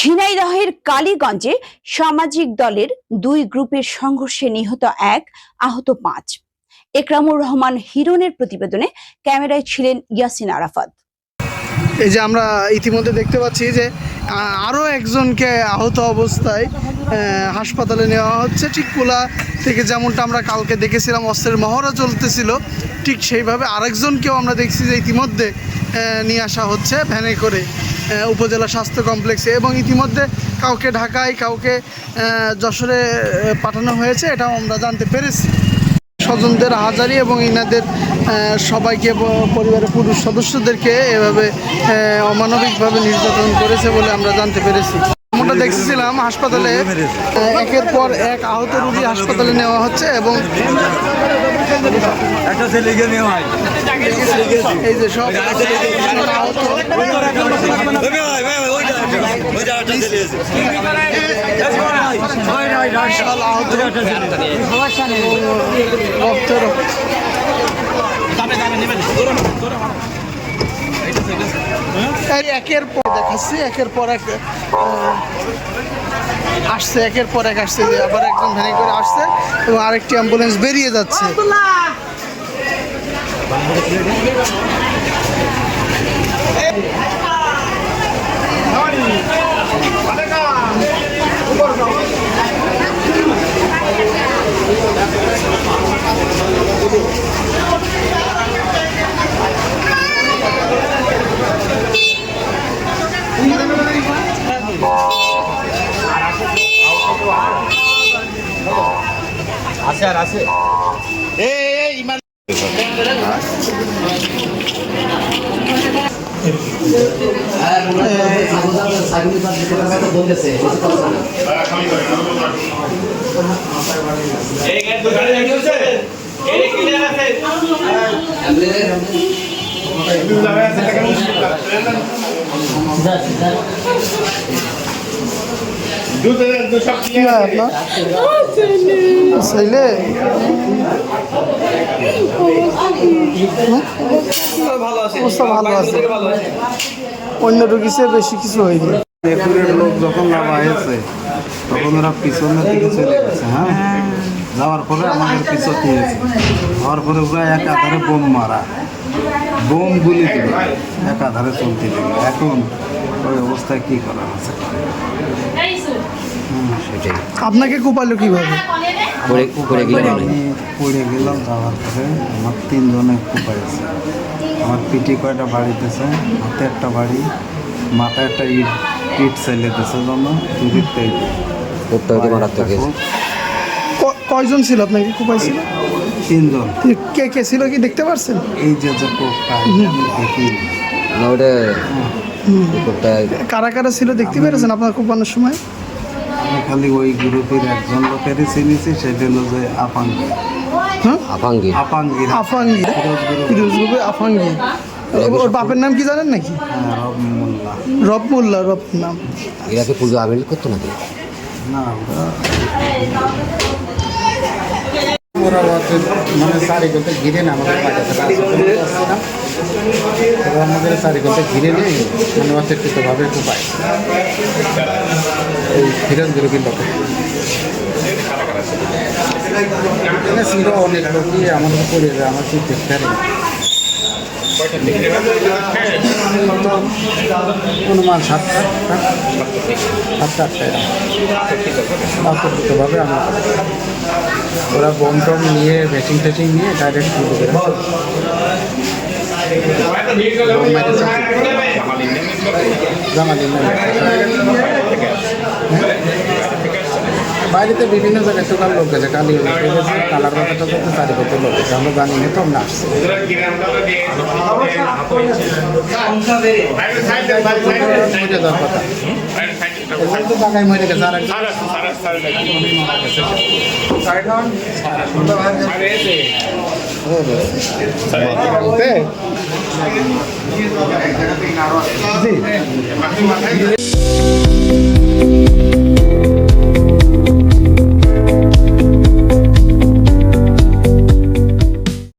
ঝিনাইদহের কালীগঞ্জে সামাজিক দলের দুই গ্রুপের সংঘর্ষে নিহত এক, আহত ৫। একরামুর রহমান হিরনের প্রতিবেদনে ক্যামেরায় ছিলেন ইয়াসিন আরাফাত। এই যে আমরা ইতিমধ্যে দেখতে পাচ্ছি যে আরও একজনকে আহত অবস্থায় হাসপাতালে নেওয়া হচ্ছে। ঠিক কোলা থেকে যেমনটা আমরা কালকে দেখেছিলাম অস্ত্রের মহড়া চলতেছিল, ঠিক সেইভাবে আরেকজনকেও আমরা দেখছি যে ইতিমধ্যে নিয়ে আসা হচ্ছে ভ্যানে করে উপজেলা স্বাস্থ্য কমপ্লেক্সে, এবং ইতিমধ্যে কাউকে ঢাকায় কাউকে যশোরে পাঠানো হয়েছে, এটাও আমরা জানতে পেরেছি। স্বজনদের হাজারি এবং ইনাদের সবাইকে, পরিবারের পুরুষ সদস্যদেরকে এভাবে অমানবিকভাবে নির্যাতন করেছে বলে আমরা জানতে পেরেছি। আমরা দেখছিলাম হাসপাতালে একের পর এক আহত রোগী হাসপাতালে নেওয়া হচ্ছে, এবং এই যে সব আহত একের পর দেখাচ্ছি, একের পর এক আসছে, একের পর এক আসছে, আবার একজন ভ্যানে করে আসছে এবং আরেকটি অ্যাম্বুলেন্স বেরিয়ে যাচ্ছে। আছে আর আছে ইমান অন্য রোগীছে বেশি কিছু হয়নি। লোক যখন নামা হয়েছে তখন ওরা পিছনের দিকে চলে গেছে। যাওয়ার পরে আমাদের পিছন নিয়েছে, হওয়ার পরে ওরা একাধারে বোম মারা, বোম গুলি দিল, একাধারে চলতে দিল। এখন ওই অবস্থায় কি করা হচ্ছে সেটাই। আপনাকে কোপালো কিভাবে? আমি পড়ে গেলাম, যাওয়ার পরে আমার 3 জনে কোপাইছে। আমার পিঠে কয়টা বাড়ি দিয়েছে, হাতে একটা বাড়ি, মাথায় একটা ইট চাইলে দিয়েছে জন্য কয়জন ছিল আপনাকে কোপাইছিল? 3 জন। কে কে ছিল কি দেখতে পারছেন? এই যে কোপটা দেখি কারা কারা ছিল দেখতে পেরেছেন আপনার কোপানোর সময়? আমি খালি ওই গ্রুপের একজন লোকেরই চিনেছি, সেটা হলো যে আফাঙ্গি। ফিরোজ গ্রুপে আফাঙ্গি। ওর বাপের নাম কি জানেন নাকি? রব মোল্লা নাম। এরা কি পুজো আবিল করতো নাকি? না, ওরা মানে চারিগোতে ঘিরে না আমাদের আমাদের চারিগোতে ঘিরে নেই, মানে অতৃপ্তভাবে কোপায় এই ফিরোজ গ্রুপের লোকে ছিল। অনেক লোকই আমাদের পড়ে যায়, আমার কি দেখতে পারি অনুমান 7টা অতৃপ্তভাবে আমরা ওরা বোম টম নিয়ে ব্যাটিং ট্যাটিং নিয়ে ডাইরেক্ট শুরু করে বাইরেতে বিভিন্ন জায়গায় টোকার লোক গেছে, কালী গেছে, কালার বাজারটা করতে চারিপত্র লোক গেছে, আমরা জানি না, তো আমরা আসছি। জায়গায় মরে গেছে আর